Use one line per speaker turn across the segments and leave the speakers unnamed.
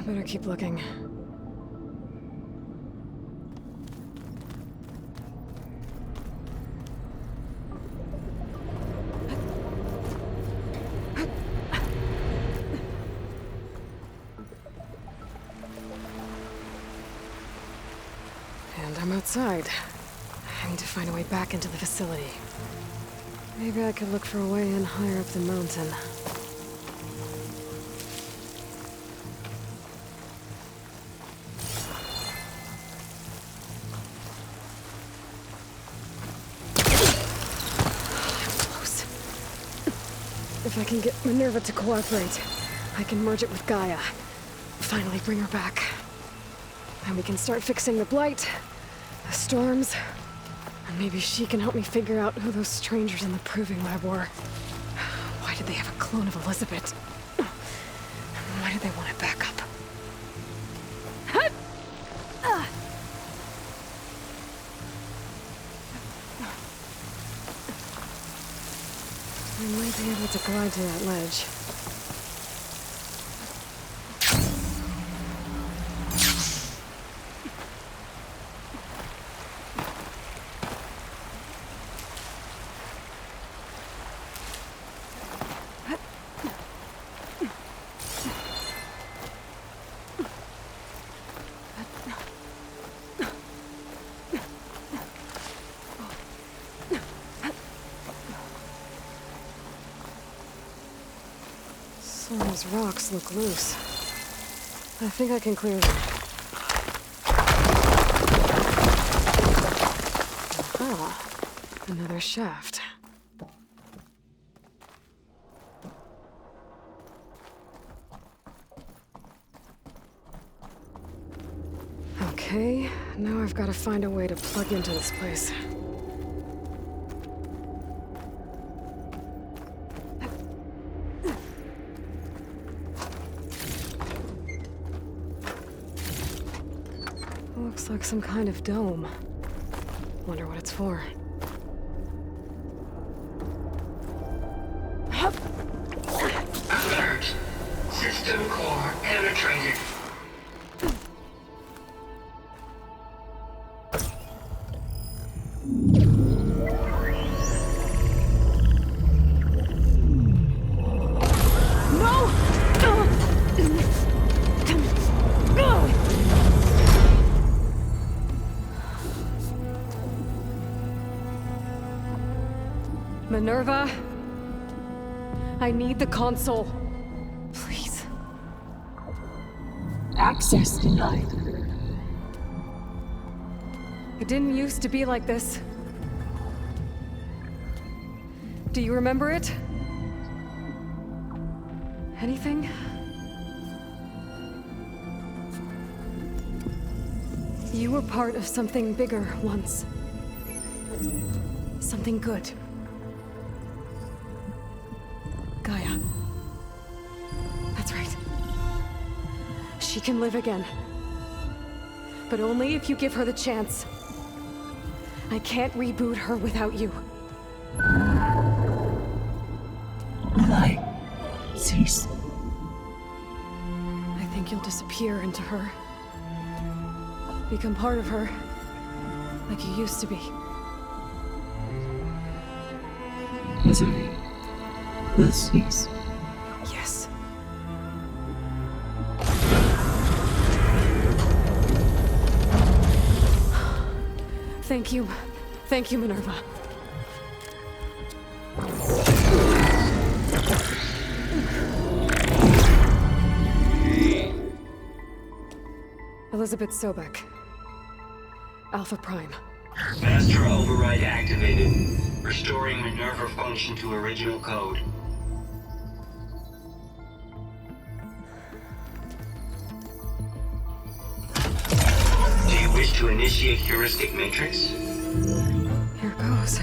Better keep looking. And I'm outside. I need to find a way back into the facility. Maybe I could look for a way in higher up the mountain. Close. If I can get Minerva to cooperate, I can merge it with Gaia. Finally bring her back. And we can start fixing the blight, the storms, and maybe she can help me figure out who those strangers in the proving lab were. Why did they have a clone of Elizabeth? Why did they want it back up? I might be able to glide to that ledge. Some of these rocks look loose. I think I can clear them. Aha! Another shaft. Okay, now I've got to find a way to plug into this place. Looks like some kind of dome. Wonder what it's for.
Alert! System core penetrated.
Minerva, I need the console. Please.
Access denied.
It didn't used to be like this. Do you remember it? Anything? You were part of something bigger once. Something good. Gaia. That's right. She can live again. But only if you give her the chance. I can't reboot her without you.
Aloy, cease.
I think you'll disappear into her. Become part of her, like you used to be.
Misery will cease.
Yes. Thank you. Thank you, Minerva. Elizabeth Sobek. Alpha Prime.
Master override activated. Restoring Minerva function to original code. Do you wish to initiate heuristic matrix?
Here goes.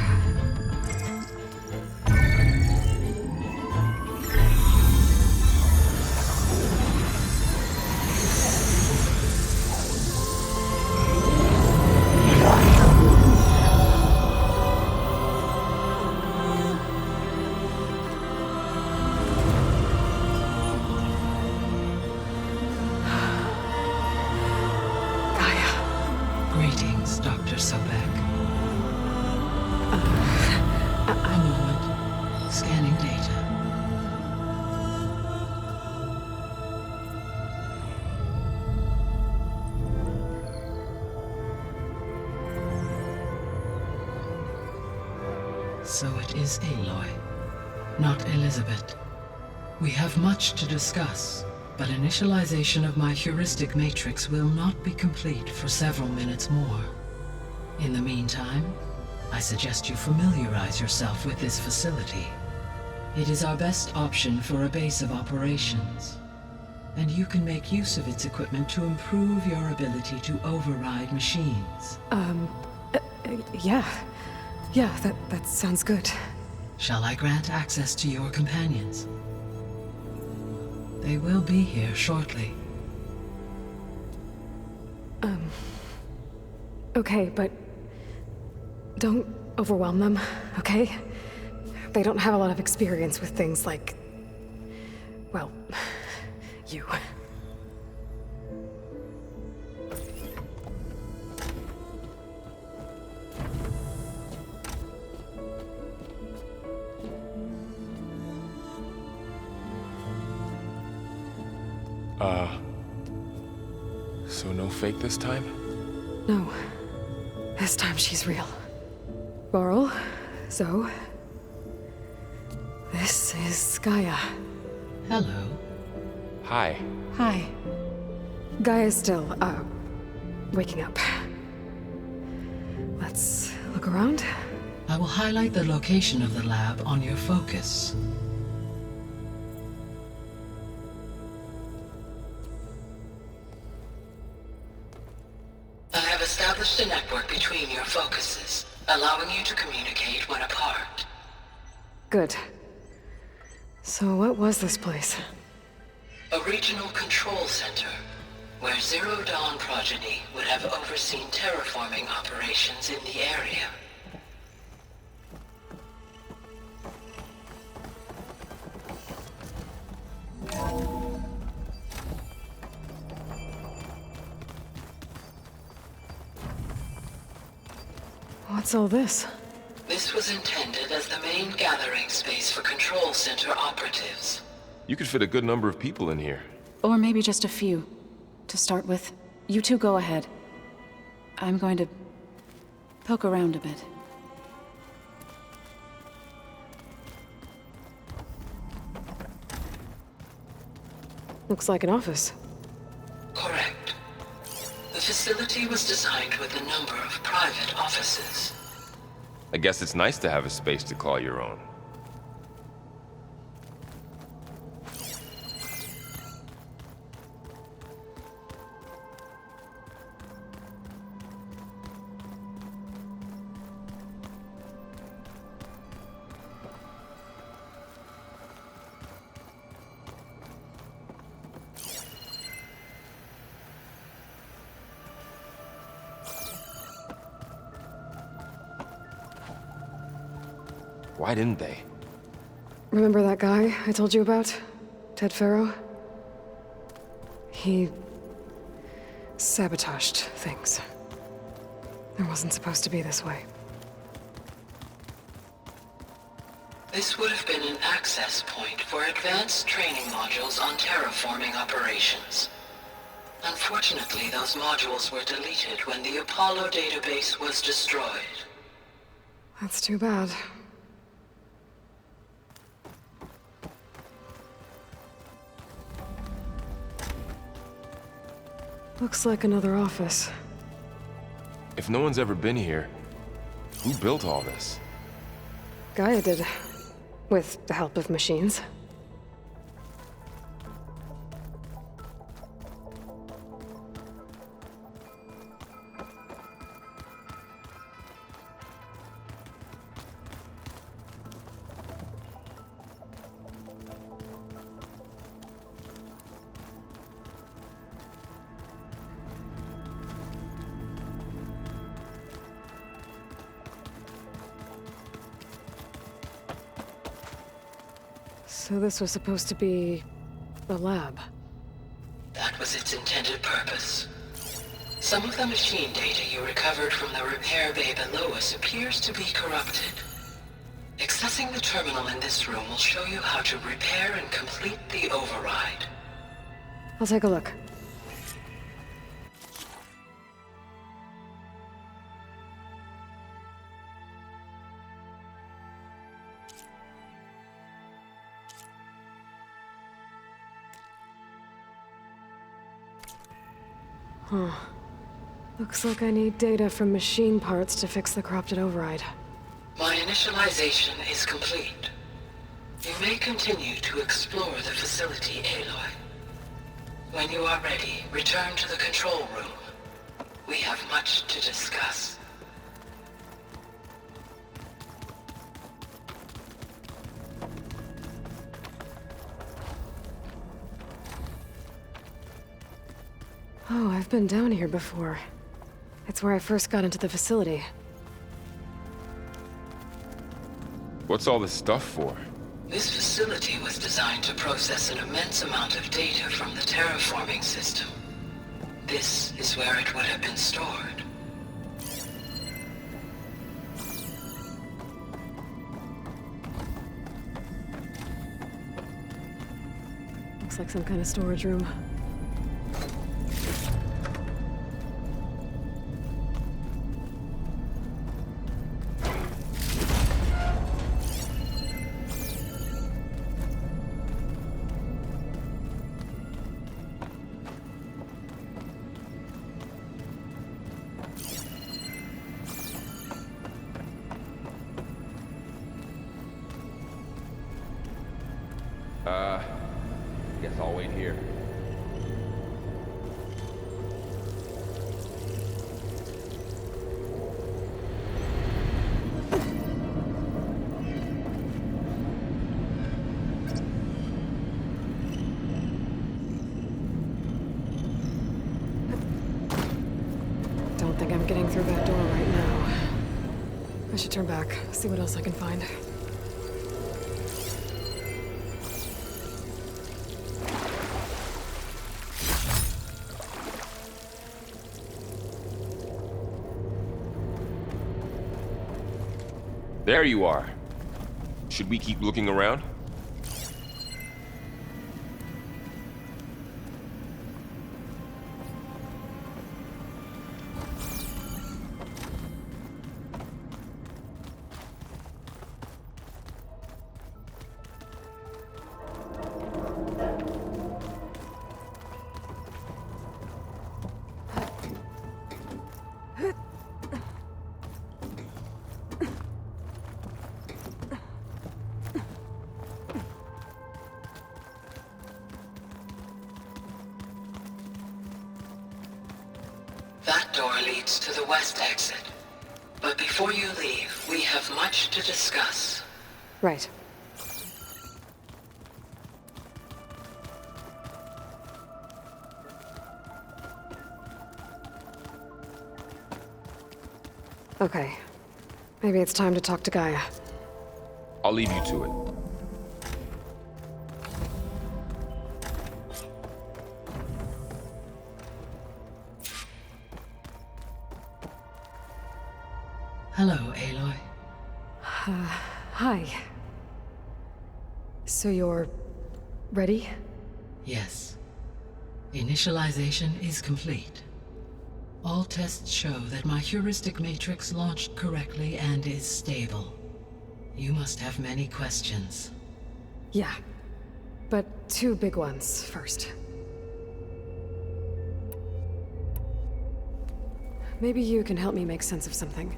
Greetings, Dr. Sobek. A moment. Scanning data. So it is Aloy, not Elizabeth. We have much to discuss, but initialization of my heuristic matrix will not be complete for several minutes more. In the meantime, I suggest you familiarize yourself with this facility. It is our best option for a base of operations, and you can make use of its equipment to improve your ability to override machines.
Yeah. Yeah, that sounds good.
Shall I grant access to your companions? They will be here shortly.
Okay, but don't overwhelm them, okay? They don't have a lot of experience with things like, well, you.
So no fake this time?
No. This time she's real. Laurel, Zoe. This is Gaia.
Hello.
Hi.
Hi. Gaia's still, waking up. Let's look around.
I will highlight the location of the lab on your focus. I have established a network between your focuses, allowing you to communicate when apart.
Good. So what was this place?
A regional control center, where Zero Dawn progeny would have overseen terraforming operations in the area.
What's all this?
This was intended as the main gathering space for control center operatives.
You could fit a good number of people in here.
Or maybe just a few. To start with, you two go ahead. I'm going to poke around a bit.
Looks like an office.
Correct. The facility was designed with a number of private offices.
I guess it's nice to have a space to call your own. Why didn't they?
Remember that guy I told you about? Ted Farrow? He sabotaged things. It wasn't supposed to be this way.
This would have been an access point for advanced training modules on terraforming operations. Unfortunately, those modules were deleted when the Apollo database was destroyed.
That's too bad. Looks like another office.
If no one's ever been here, who built all this?
Gaia did. With the help of machines. So this was supposed to be a lab.
That was its intended purpose. Some of the machine data you recovered from the repair bay below us appears to be corrupted. Accessing the terminal in this room will show you how to repair and complete the override.
I'll take a look. Huh. Looks like I need data from machine parts to fix the corrupted override.
My initialization is complete. You may continue to explore the facility, Aloy. When you are ready, return to the control room. We have much to discuss.
Oh, I've been down here before. It's where I first got into the facility.
What's all this stuff for?
This facility was designed to process an immense amount of data from the terraforming system. This is where it would have been stored.
Looks like some kind of storage room.
Guess I'll wait here.
Don't think I'm getting through that door right now. I should turn back, see what else I can find.
There you are. Should we keep looking around?
That door leads to the west exit. But before you leave, we have much to discuss.
Right. Okay. Maybe it's time to talk to Gaia.
I'll leave you to it.
Hello, Aloy.
Hi. So you're ready?
Yes. Initialization is complete. All tests show that my heuristic matrix launched correctly and is stable. You must have many questions.
Yeah. But two big ones first. Maybe you can help me make sense of something.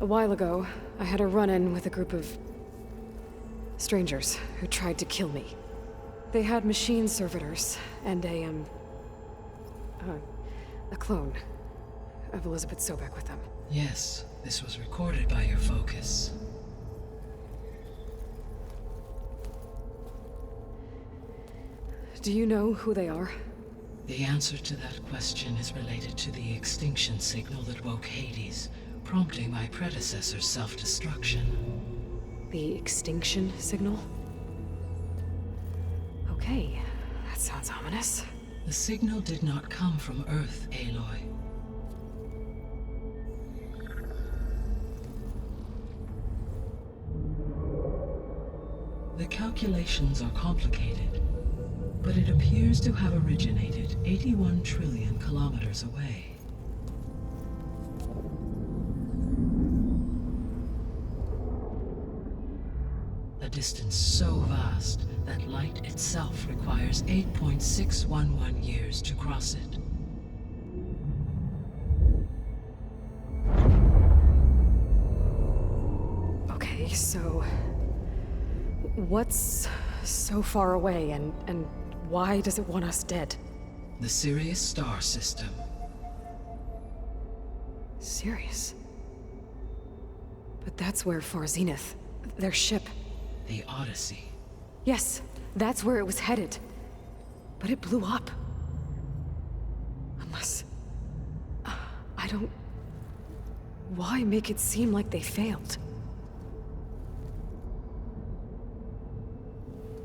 A while ago, I had a run-in with a group of strangers who tried to kill me. They had machine servitors and a clone of Elizabeth Sobek with them.
Yes, this was recorded by your focus.
Do you know who they are?
The answer to that question is related to the extinction signal that woke Hades, prompting my predecessor's self-destruction.
The extinction signal? Okay, that sounds ominous.
The signal did not come from Earth, Aloy. The calculations are complicated, but it appears to have originated 81 trillion kilometers away. A distance so vast that light itself requires 8.611 years to cross it.
Okay, so what's so far away and why does it want us dead?
The Sirius star system.
Sirius? But that's where Far Zenith, their ship.
The Odyssey.
Yes, that's where it was headed. But it blew up. Unless... I don't... Why make it seem like they failed?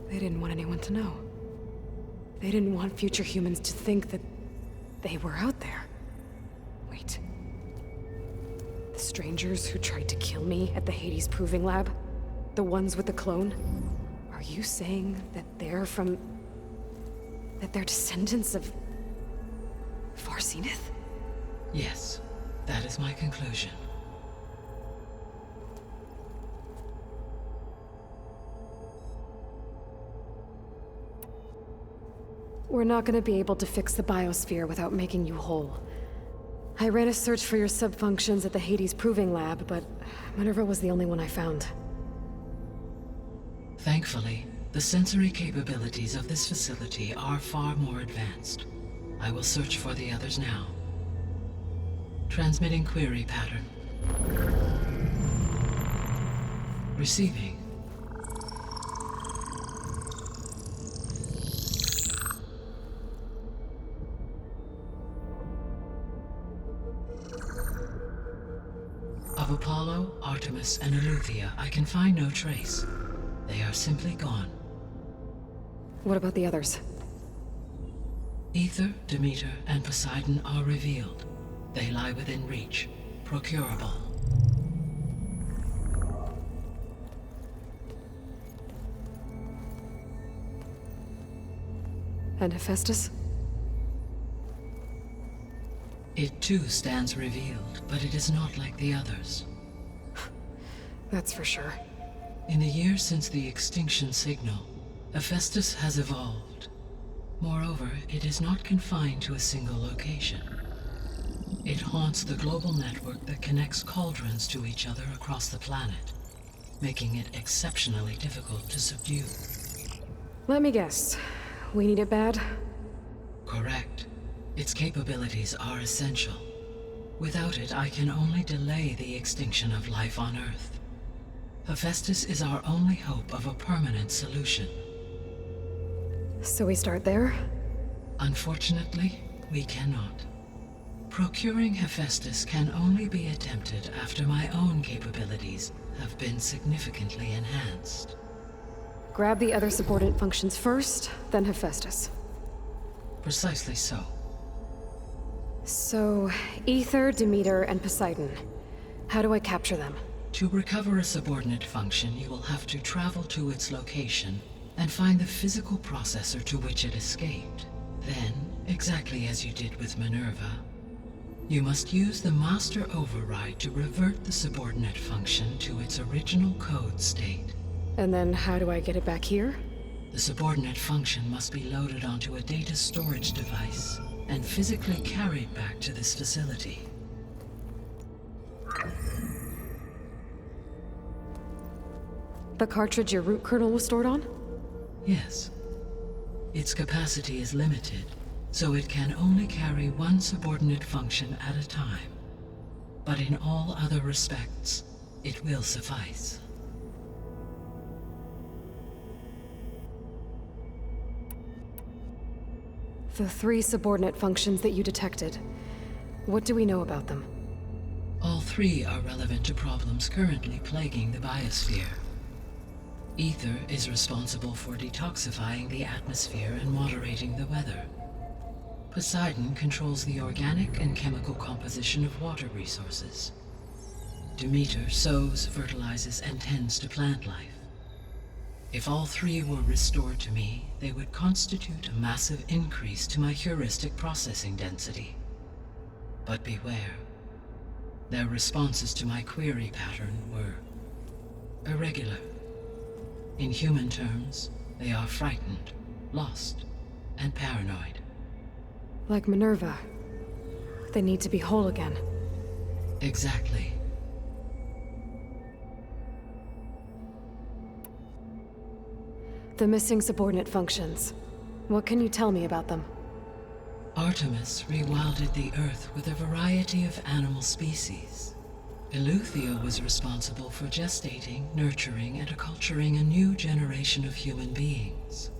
They didn't want anyone to know. They didn't want future humans to think that they were out there. Wait. The strangers who tried to kill me at the Hades Proving Lab? The ones with the clone? Are you saying that they're from... that they're descendants of... Far Zenith?
Yes, that is my conclusion.
We're not gonna be able to fix the biosphere without making you whole. I ran a search for your subfunctions at the Hades Proving Lab, but Minerva was the only one I found.
Thankfully, the sensory capabilities of this facility are far more advanced. I will search for the others now. Transmitting query pattern. Receiving. Of Apollo, Artemis, and Eleuthia, I can find no trace. They are simply gone.
What about the others?
Ether, Demeter, and Poseidon are revealed. They lie within reach, procurable.
And Hephaestus?
It too stands revealed, but it is not like the others.
That's for sure.
In the years since the extinction signal, Hephaestus has evolved. Moreover, it is not confined to a single location. It haunts the global network that connects cauldrons to each other across the planet, making it exceptionally difficult to subdue.
Let me guess. We need it bad?
Correct. Its capabilities are essential. Without it, I can only delay the extinction of life on Earth. Hephaestus is our only hope of a permanent solution.
So we start there?
Unfortunately, we cannot. Procuring Hephaestus can only be attempted after my own capabilities have been significantly enhanced.
Grab the other subordinate functions first, then Hephaestus.
Precisely so.
So, Ether, Demeter, and Poseidon. How do I capture them?
To recover a subordinate function, you will have to travel to its location and find the physical processor to which it escaped. Then, exactly as you did with Minerva, you must use the master override to revert the subordinate function to its original code state.
And then how do I get it back here?
The subordinate function must be loaded onto a data storage device and physically carried back to this facility.
The cartridge your root kernel was stored on?
Yes. Its capacity is limited, so it can only carry one subordinate function at a time. But in all other respects, it will suffice.
The 3 subordinate functions that you detected. What do we know about them?
All 3 are relevant to problems currently plaguing the biosphere. Ether is responsible for detoxifying the atmosphere and moderating the weather. Poseidon controls the organic and chemical composition of water resources. Demeter sows, fertilizes, and tends to plant life. If all three were restored to me, they would constitute a massive increase to my heuristic processing density. But beware. Their responses to my query pattern were irregular. In human terms, they are frightened, lost, and paranoid.
Like Minerva. They need to be whole again.
Exactly.
The missing subordinate functions. What can you tell me about them?
Artemis rewilded the Earth with a variety of animal species. Eleuthia was responsible for gestating, nurturing, and acculturating a new generation of human beings.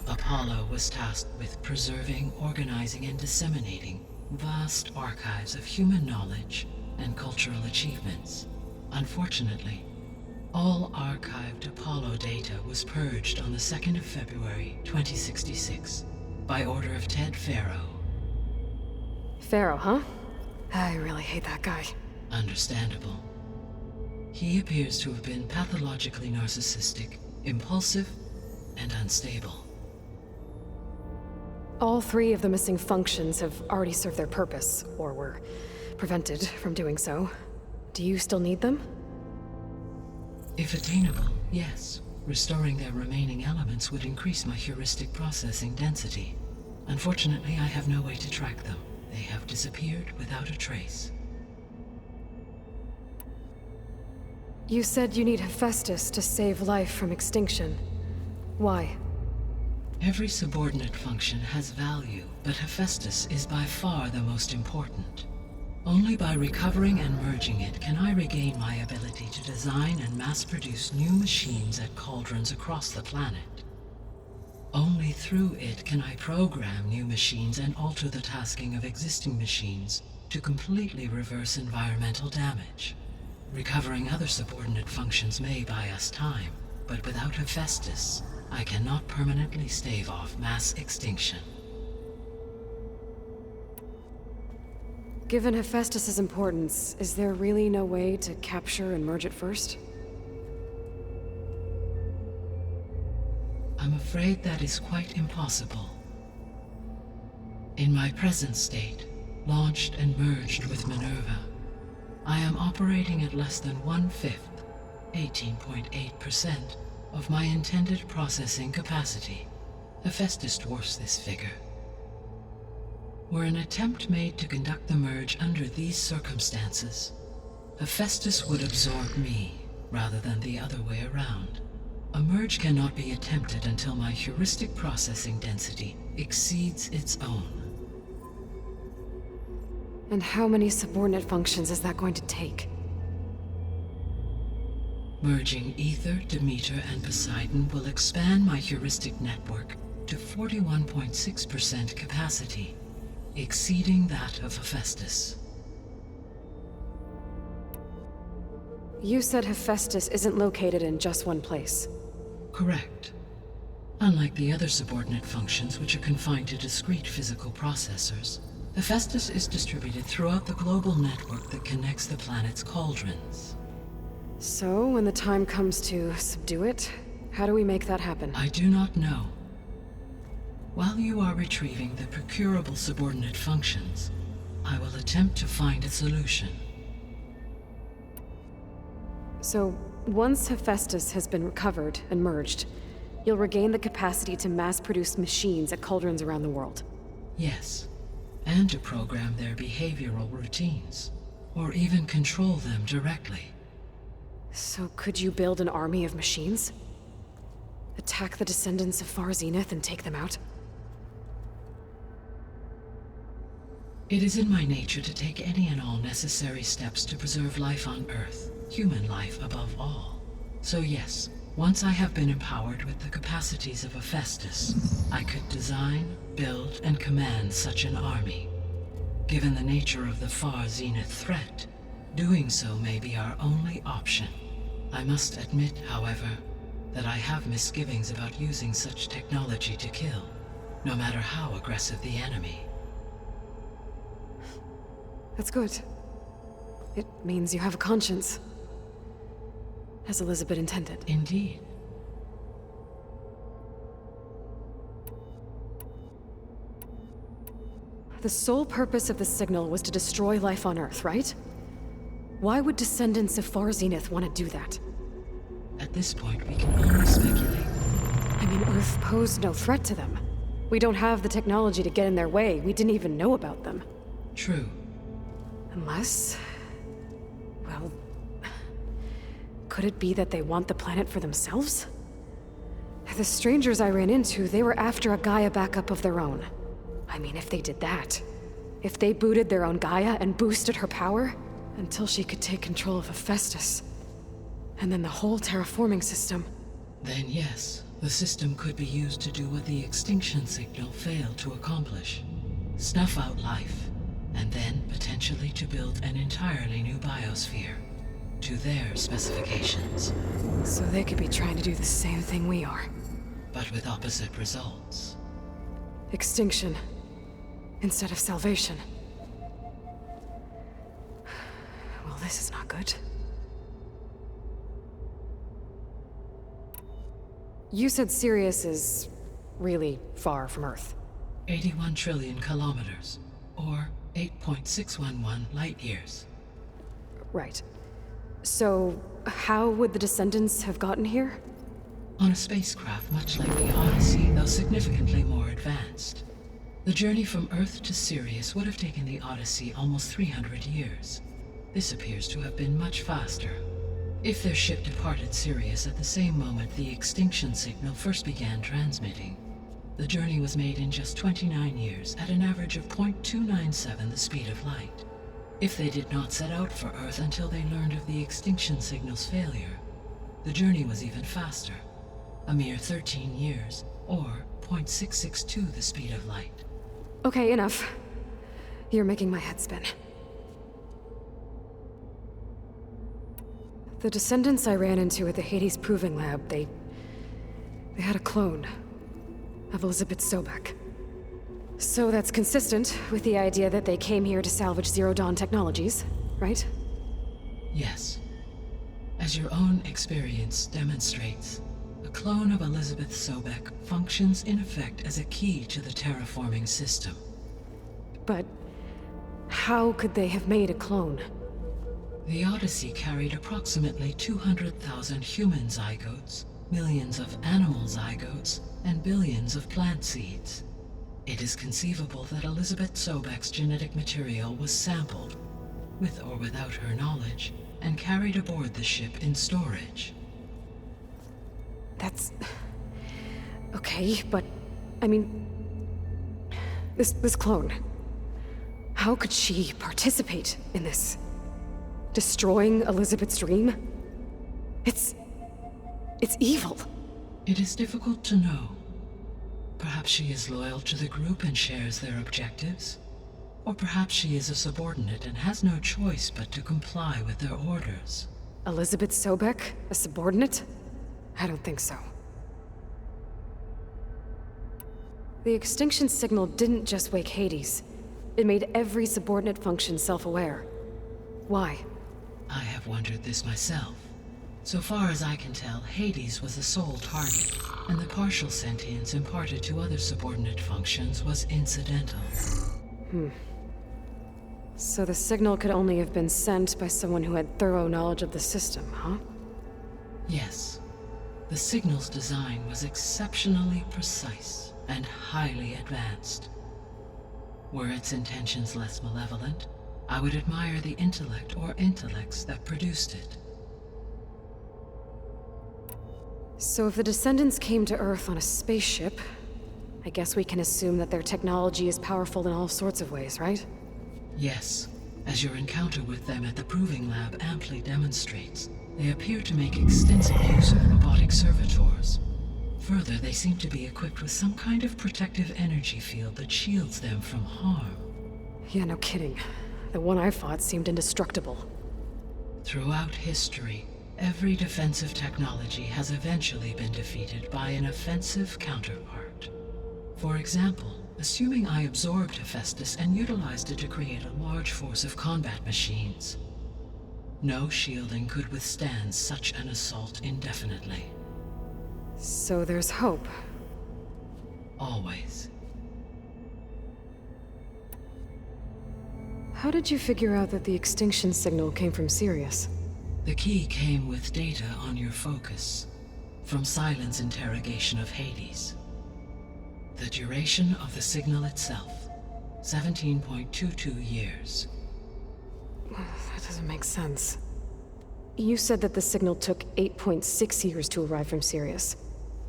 Apollo was tasked with preserving, organizing, and disseminating vast archives of human knowledge and cultural achievements. Unfortunately, all archived Apollo data was purged on the 2nd of February, 2066, by order of Ted Faro.
Pharaoh, huh? I really hate that guy.
Understandable. He appears to have been pathologically narcissistic, impulsive, and unstable.
All three of the missing functions have already served their purpose, or were prevented from doing so. Do you still need them?
If attainable, yes. Restoring their remaining elements would increase my heuristic processing density. Unfortunately, I have no way to track them. They have disappeared without a trace.
You said you need Hephaestus to save life from extinction. Why?
Every subordinate function has value, but Hephaestus is by far the most important. Only by recovering and merging it can I regain my ability to design and mass-produce new machines at cauldrons across the planet. Only through it can I program new machines and alter the tasking of existing machines to completely reverse environmental damage. Recovering other subordinate functions may buy us time, but without Hephaestus, I cannot permanently stave off mass extinction.
Given Hephaestus's importance, is there really no way to capture and merge it first?
I'm afraid that is quite impossible. In my present state, launched and merged with Minerva, I am operating at less than 1/5, 18.8%, of my intended processing capacity. Hephaestus dwarfs this figure. Were an attempt made to conduct the merge under these circumstances, Hephaestus would absorb me, rather than the other way around. A merge cannot be attempted until my heuristic processing density exceeds its own.
And how many subordinate functions is that going to take?
Merging Ether, Demeter, and Poseidon will expand my heuristic network to 41.6% capacity, exceeding that of Hephaestus.
You said Hephaestus isn't located in just one place.
Correct. Unlike the other subordinate functions, which are confined to discrete physical processors, Hephaestus is distributed throughout the global network that connects the planet's cauldrons.
So, when the time comes to subdue it, how do we make that happen?
I do not know. While you are retrieving the procurable subordinate functions, I will attempt to find a solution.
So, once Hephaestus has been recovered and merged, you'll regain the capacity to mass-produce machines at cauldrons around the world.
Yes, and to program their behavioral routines, or even control them directly.
So could you build an army of machines? Attack the descendants of Far Zenith and take them out?
It is in my nature to take any and all necessary steps to preserve life on Earth, human life above all. So yes, once I have been empowered with the capacities of Hephaestus, I could design, build, and command such an army. Given the nature of the Far Zenith threat, doing so may be our only option. I must admit, however, that I have misgivings about using such technology to kill, no matter how aggressive the enemy.
That's good. It means you have a conscience. As Elizabeth intended.
Indeed.
The sole purpose of the signal was to destroy life on Earth, right? Why would descendants of Far Zenith want to do that?
At this point, we can only speculate.
I mean, Earth posed no threat to them. We don't have the technology to get in their way. We didn't even know about them.
True.
Unless... well... could it be that they want the planet for themselves? The strangers I ran into, they were after a Gaia backup of their own. I mean, if they did that... if they booted their own Gaia and boosted her power... until she could take control of Hephaestus. And then the whole terraforming system.
Then yes, the system could be used to do what the extinction signal failed to accomplish. Snuff out life, and then potentially to build an entirely new biosphere. To their specifications.
So they could be trying to do the same thing we are.
But with opposite results.
Extinction. Instead of salvation. Well, this is not good. You said Sirius is really far from Earth.
81 trillion kilometers, or 8.611 light years.
Right. So, how would the descendants have gotten here?
On a spacecraft much like the Odyssey, though significantly more advanced. The journey from Earth to Sirius would have taken the Odyssey almost 300 years. This appears to have been much faster. If their ship departed Sirius at the same moment the extinction signal first began transmitting, the journey was made in just 29 years at an average of 0.297 the speed of light. If they did not set out for Earth until they learned of the extinction signal's failure, the journey was even faster, a mere 13 years, or 0.662 the speed of light.
Okay, enough. You're making my head spin. The descendants I ran into at the Hades Proving Lab, they had a clone of Elizabeth Sobek. So that's consistent with the idea that they came here to salvage Zero Dawn technologies, right?
Yes. As your own experience demonstrates, a clone of Elizabeth Sobek functions in effect as a key to the terraforming system.
But how could they have made a clone?
The Odyssey carried approximately 200,000 human zygotes, millions of animal zygotes, and billions of plant seeds. It is conceivable that Elizabeth Sobek's genetic material was sampled, with or without her knowledge, and carried aboard the ship in storage.
That's... okay, but... I mean... This clone... how could she participate in this? Destroying Elizabeth's dream? It's evil.
It is difficult to know. Perhaps she is loyal to the group and shares their objectives. Or perhaps she is a subordinate and has no choice but to comply with their orders.
Elizabeth Sobek? A subordinate? I don't think so. The extinction signal didn't just wake Hades. It made every subordinate function self-aware. Why?
I have wondered this myself. So far as I can tell, Hades was the sole target, and the partial sentience imparted to other subordinate functions was incidental.
So the signal could only have been sent by someone who had thorough knowledge of the system, huh?
Yes. The signal's design was exceptionally precise and highly advanced. Were its intentions less malevolent, I would admire the intellect or intellects that produced it.
So if the descendants came to Earth on a spaceship, I guess we can assume that their technology is powerful in all sorts of ways, right?
Yes. As your encounter with them at the Proving Lab amply demonstrates, they appear to make extensive use of robotic servitors. Further, they seem to be equipped with some kind of protective energy field that shields them from harm.
Yeah, no kidding. The one I fought seemed indestructible.
Throughout history, every defensive technology has eventually been defeated by an offensive counterpart. For example, assuming I absorbed Hephaestus and utilized it to create a large force of combat machines. No shielding could withstand such an assault indefinitely.
So there's hope.
Always.
How did you figure out that the extinction signal came from Sirius?
The key came with data on your focus, from Silent's interrogation of Hades. The duration of the signal itself, 17.22 years.
That doesn't make sense. You said that the signal took 8.6 years to arrive from Sirius.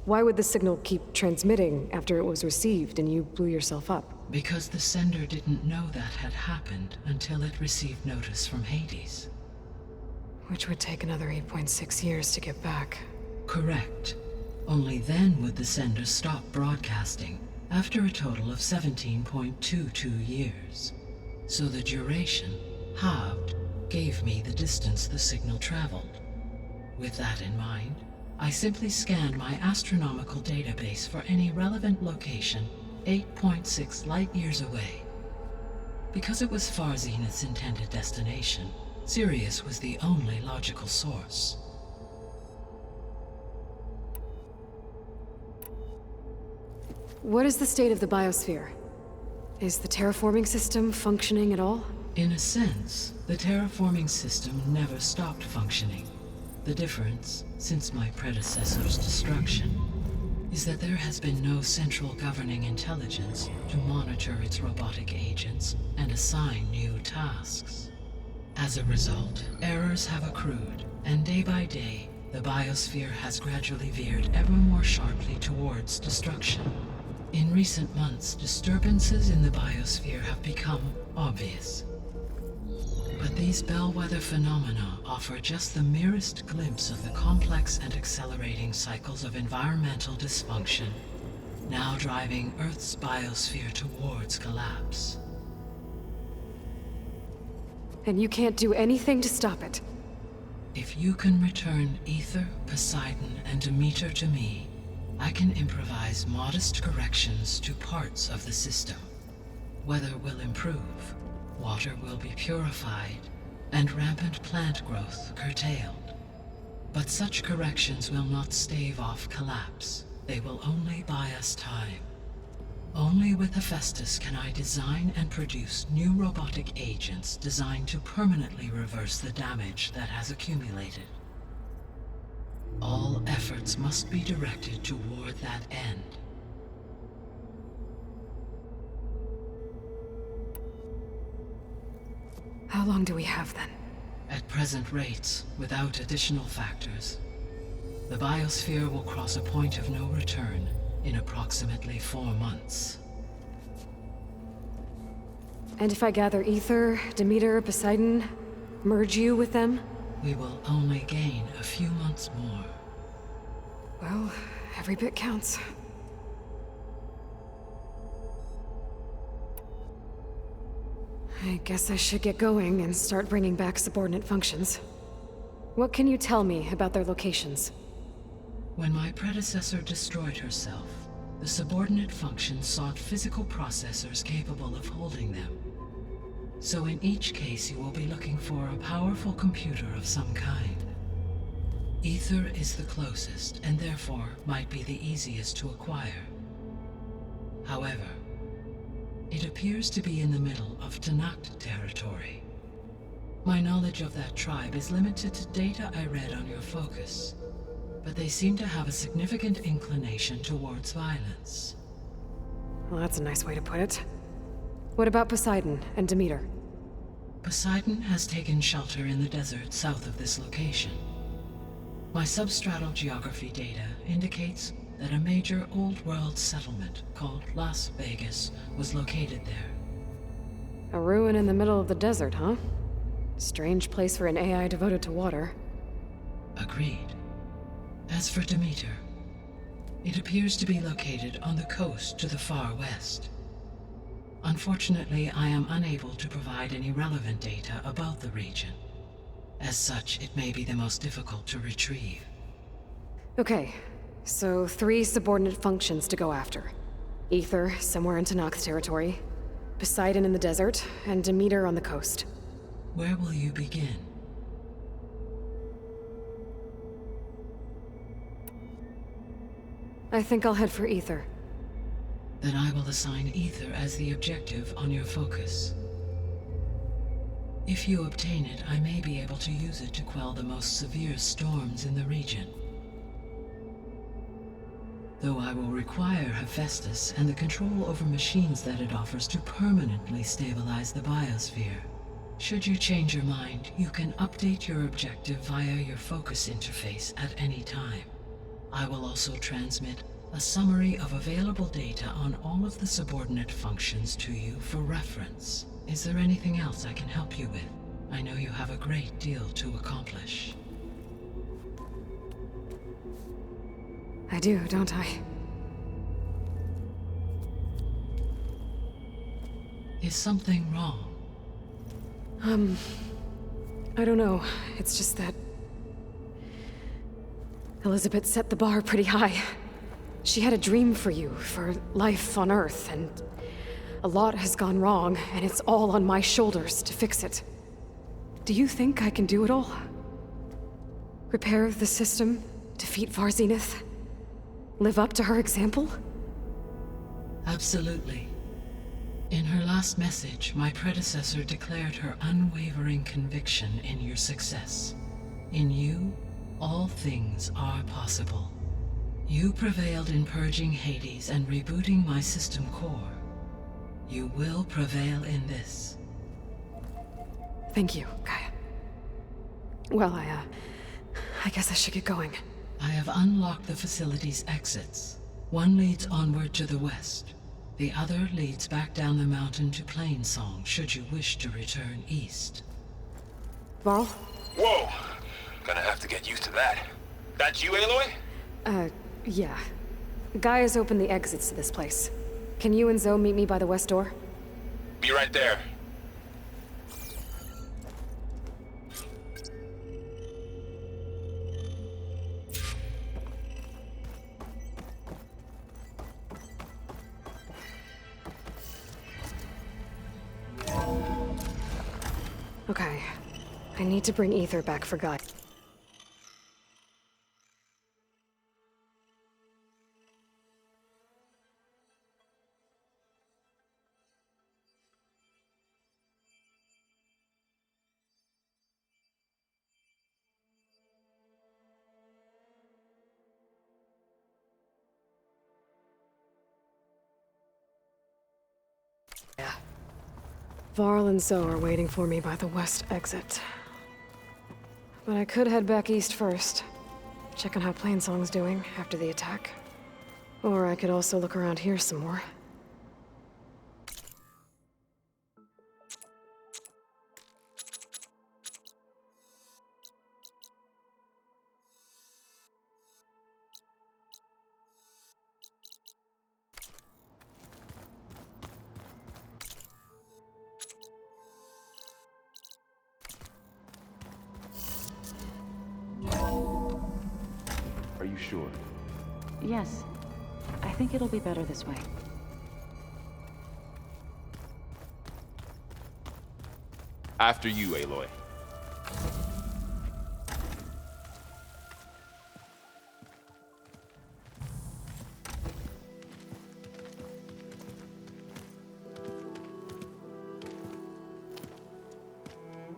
Why would the signal keep transmitting after it was received and you blew yourself up?
Because the sender didn't know that had happened until it received notice from Hades.
Which would take another 8.6 years to get back.
Correct. Only then would the sender stop broadcasting, after a total of 17.22 years. So the duration, halved, gave me the distance the signal traveled. With that in mind, I simply scanned my astronomical database for any relevant location 8.6 light-years away. Because it was far Zenith's intended destination, Sirius was the only logical source.
What is the state of the biosphere? Is the terraforming system functioning at all?
In a sense, the terraforming system never stopped functioning. The difference, since my predecessor's destruction, is that there has been no central governing intelligence to monitor its robotic agents and assign new tasks. As a result, errors have accrued, and day by day, the biosphere has gradually veered ever more sharply towards destruction. In recent months, disturbances in the biosphere have become obvious. But these bellwether phenomena offer just the merest glimpse of the complex and accelerating cycles of environmental dysfunction, now driving Earth's biosphere towards collapse.
And you can't do anything to stop it?
If you can return Ether, Poseidon, and Demeter to me, I can improvise modest corrections to parts of the system. Weather will improve, water will be purified, and rampant plant growth curtailed. But such corrections will not stave off collapse. They will only buy us time. Only with Hephaestus can I design and produce new robotic agents designed to permanently reverse the damage that has accumulated. All efforts must be directed toward that end.
How long do we have then?
At present rates, without additional factors, the biosphere will cross a point of no return in approximately 4 months.
And if I gather Ether, Demeter, Poseidon, merge you with them?
We will only gain a few months more.
Well, every bit counts. I guess I should get going and start bringing back subordinate functions. What can you tell me about their locations?
When my predecessor destroyed herself, the subordinate functions sought physical processors capable of holding them. So in each case you will be looking for a powerful computer of some kind. Ether is the closest, and therefore might be the easiest to acquire. However, it appears to be in the middle of Tanakh territory. My knowledge of that tribe is limited to data I read on your focus, but they seem to have a significant inclination towards violence.
Well, that's a nice way to put it. What about Poseidon and Demeter?
Poseidon has taken shelter in the desert south of this location. My substratal geography data indicates that a major old-world settlement called Las Vegas was located there.
A ruin in the middle of the desert, huh? Strange place for an AI devoted to water.
Agreed. As for Demeter, it appears to be located on the coast to the far west. Unfortunately, I am unable to provide any relevant data about the region. As such, it may be the most difficult to retrieve.
Okay, so 3 subordinate functions to go after. Ether, somewhere in Tanakh territory. Poseidon in the desert, and Demeter on the coast.
Where will you begin?
I think I'll head for Ether.
Then I will assign Ether as the objective on your focus. If you obtain it, I may be able to use it to quell the most severe storms in the region. Though I will require Hephaestus and the control over machines that it offers to permanently stabilize the biosphere. Should you change your mind, you can update your objective via your focus interface at any time. I will also transmit a summary of available data on all of the subordinate functions to you for reference. Is there anything else I can help you with? I know you have a great deal to accomplish.
I do, don't I?
Is something wrong?
I don't know. It's just that Elizabeth set the bar pretty high. She had a dream for you, for life on Earth, and a lot has gone wrong, and it's all on my shoulders to fix it. Do you think I can do it all? Repair the system, defeat Varzenith, live up to her example?
Absolutely. In her last message, my predecessor declared her unwavering conviction in your success. In you, all things are possible. You prevailed in purging Hades and rebooting my system core. You will prevail in this.
Thank you, Gaia. Well, I guess I should get going.
I have unlocked the facility's exits. One leads onward to the west. The other leads back down the mountain to Plainsong, should you wish to return east.
Varl?
Whoa! Gonna have to get used to that. That's you, Aloy?
Yeah. Gaia's opened the exits to this place. Can you and Zoe meet me by the west door?
Be right there.
Okay. I need to bring Ether back for Gaia. Varl and Zoe are waiting for me by the west exit. But I could head back east first. Check on how Plainsong's doing after the attack. Or I could also look around here some more.
Are you sure?
Yes. I think it'll be better this way.
After you, Aloy.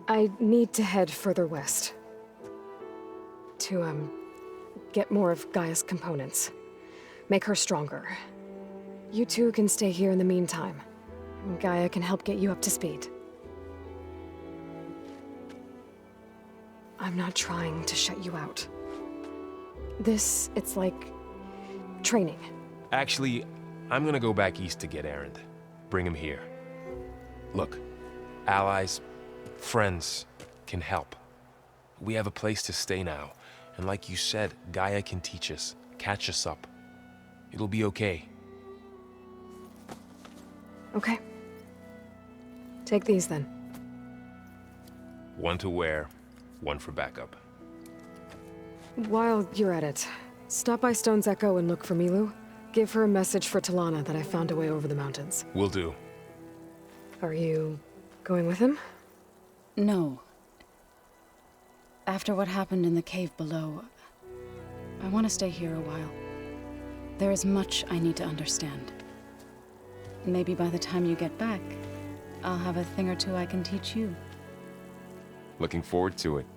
I need to head further west. To, get more of Gaia's components. Make her stronger. You two can stay here in the meantime. Gaia can help get you up to speed. I'm not trying to shut you out. It's like training.
Actually, I'm gonna go back east to get Erend. Bring him here. Look, allies, friends can help. We have a place to stay now. And like you said, Gaia can teach us, catch us up. It'll be okay.
Okay. Take these then.
One to wear, one for backup.
While you're at it, stop by Stone's Echo and look for Milu. Give her a message for Talana that I found a way over the mountains.
Will do.
Are you going with him?
No. After what happened in the cave below, I want to stay here a while. There is much I need to understand. Maybe by the time you get back, I'll have a thing or two I can teach you.
Looking forward to it.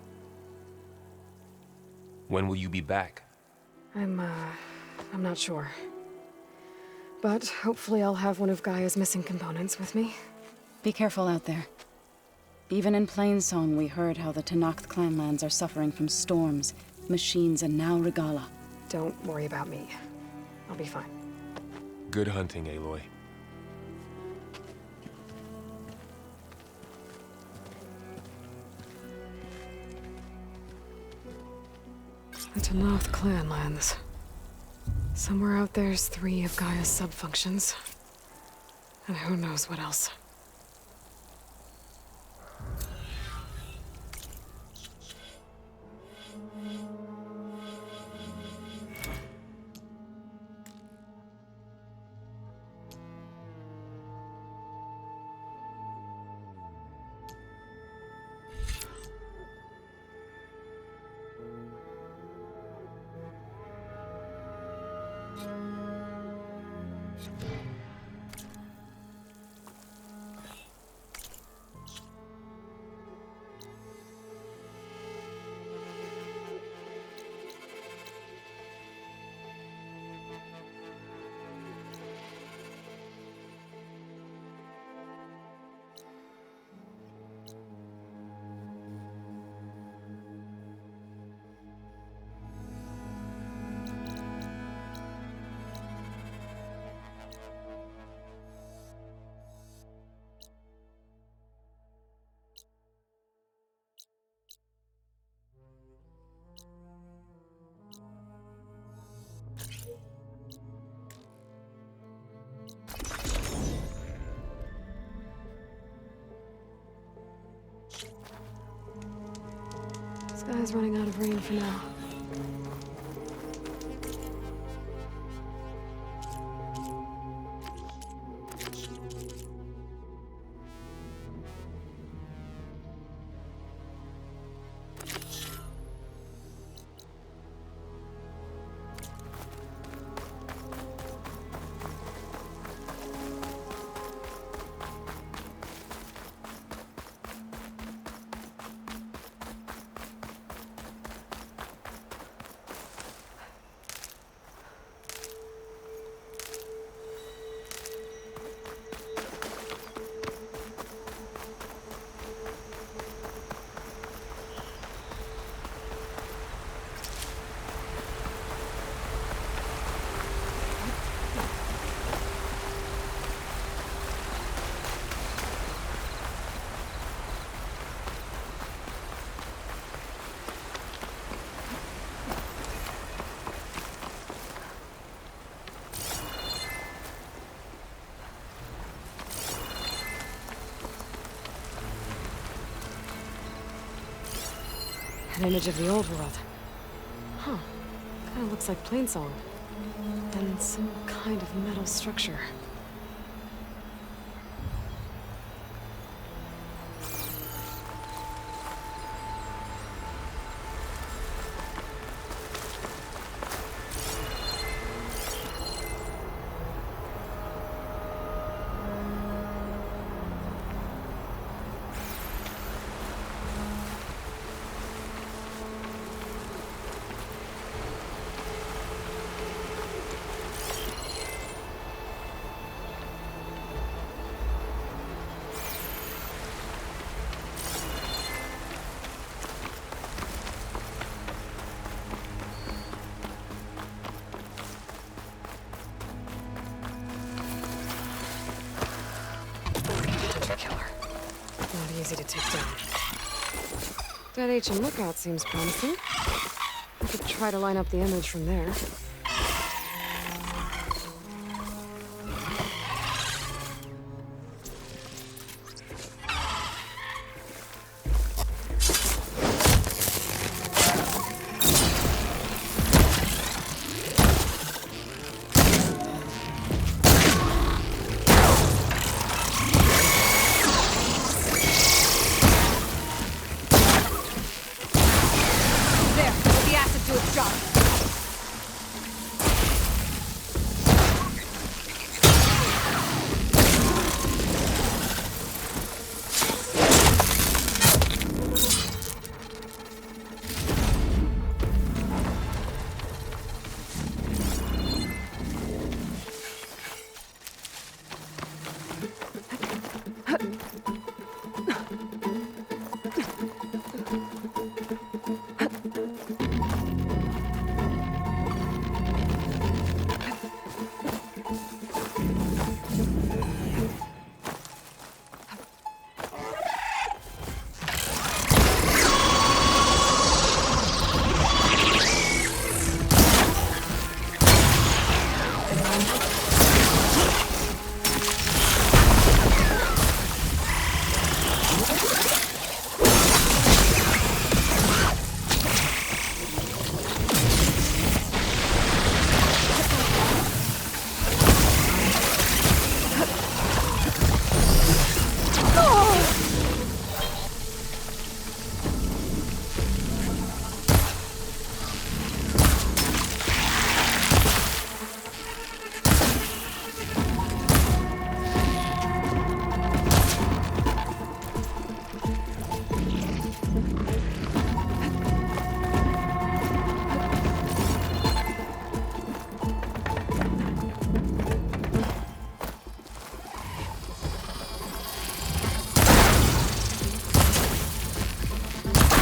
When will you be back?
I'm not sure. But hopefully I'll have one of Gaia's missing components with me.
Be careful out there. Even in Plainsong, we heard how the Tenakth clanlands are suffering from storms, machines, and now Regala.
Don't worry about me. I'll be fine.
Good hunting, Aloy.
The Tenakth clanlands. Somewhere out there's 3 of Gaia's subfunctions. And who knows what else. Sky's running out of rain for now. An image of the old world. Huh. Kinda looks like Plainsong. And some kind of metal structure. Easy to take down. That HM lookout seems promising. I could try to line up the image from there.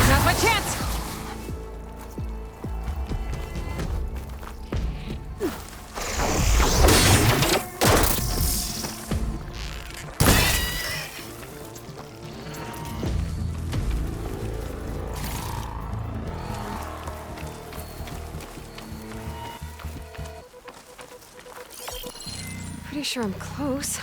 Now's my chance! Pretty sure I'm close.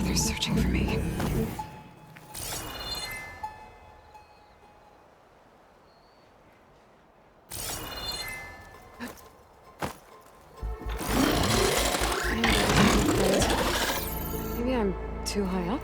They're searching for me. Maybe I'm too high up?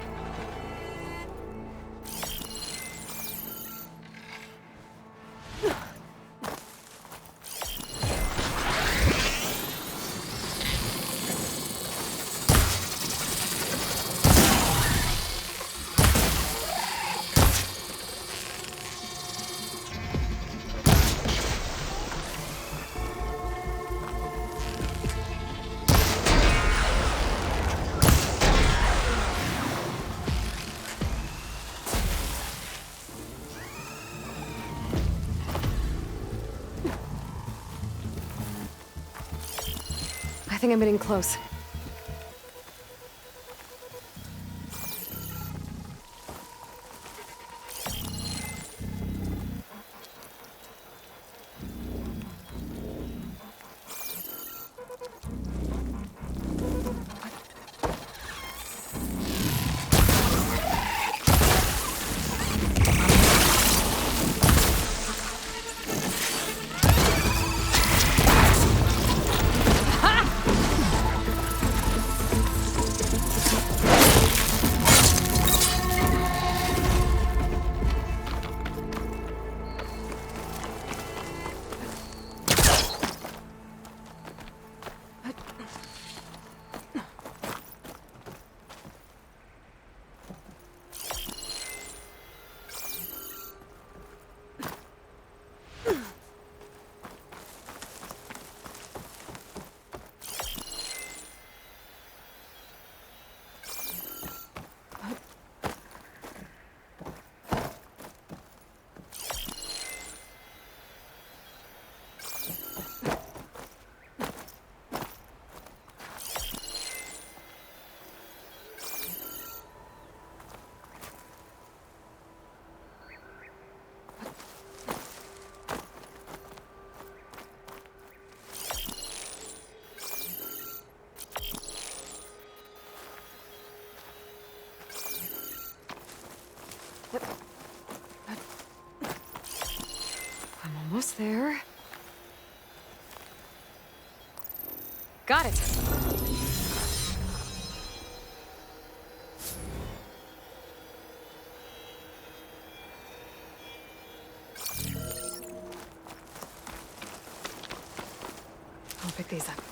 I think I'm getting close. I'm almost there. Got it. I'll pick these up.